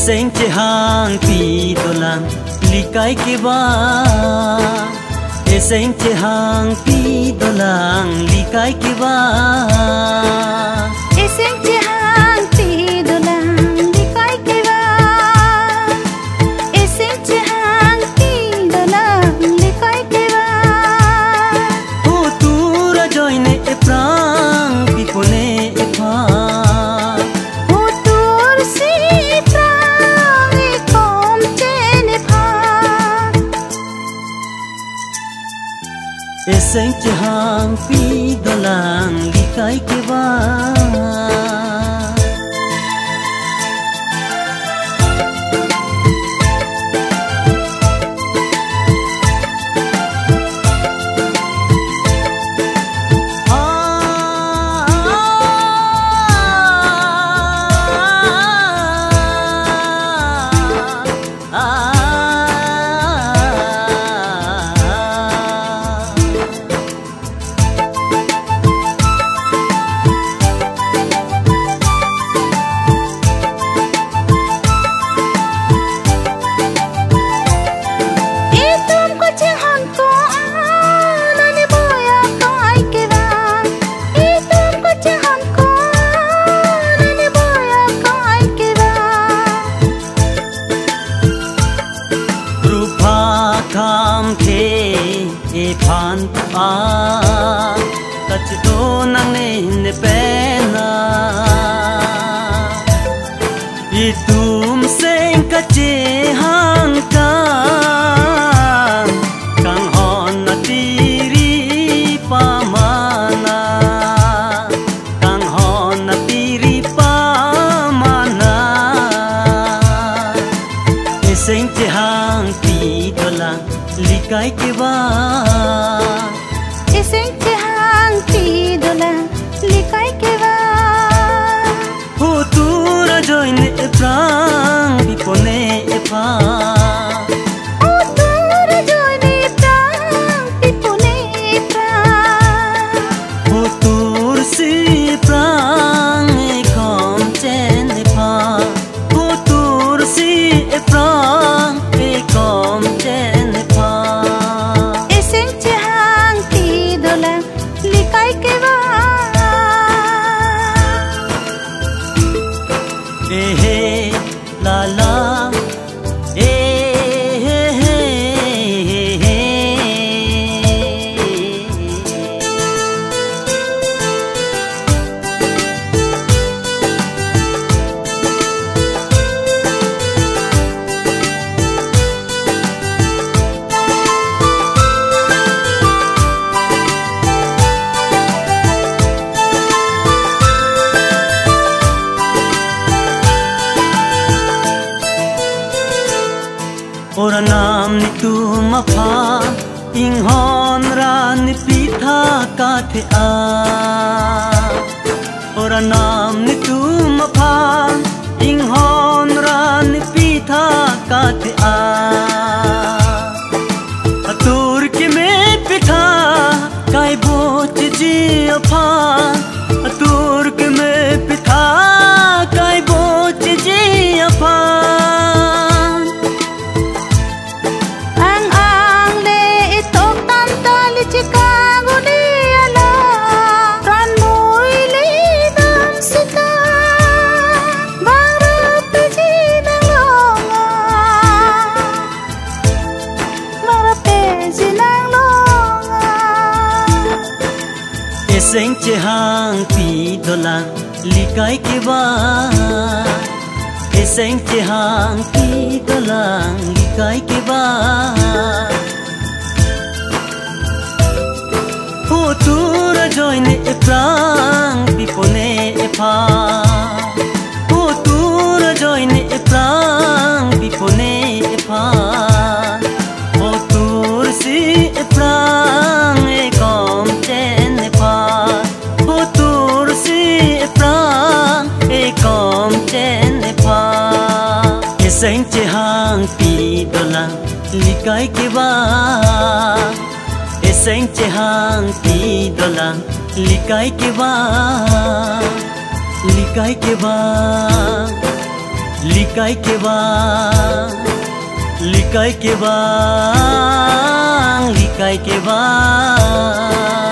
Eseng cehang pi dolang likai ke ba. Eseng cehang pi dolang likai ke ba. Eseng cehang pi dolang likai ke ba. Eseng cehang pi dolang likai ke ba. Ho tu rajoine e prang pi pone e pha. Eseng cehang pi dolang likai ke ba. E phan a tach do nang ne pena I tum seng ka che hang ka kang hon na tiri pa mana kang hon na tiri pa mana eseng che hang pi dolang likai ke ba. Eseng cehang pi dolang likai ke ba. Ho tu rajoine e prang pi pone e pha. Ho tu rajoine e prang pi pone e pha. Ho tur si prang e kom chen e pha. Ho tur si e prang e kom chen e pha. Eseng cehang pi dolang likai ke ba. Eh he la la Ora nam ni tu ma pha ing hon ran ni pitha ka the a. Ora nam ni tu ma pha ing hon ran ni pitha ka the a. Atur ke me pitha kai boch ji apha. Atur ke me pitha kai boch ji apha. Eseng cehang pi dolang likai ke ba. Eseng cehang pi dolang likai ke ba. Ho tu rajoine e prang pi pone e pha. Ho tu rajoine e prang pi pone e pha. Ho tur si e prang e kom chen e pha. Ho tur si e prang e kom chen e pha. Eseng cehang pi dolang likai ke ba. Eseng cehang pi dolang likai ke ba. Likai ke ba. Likai ke bang, likai ke bang.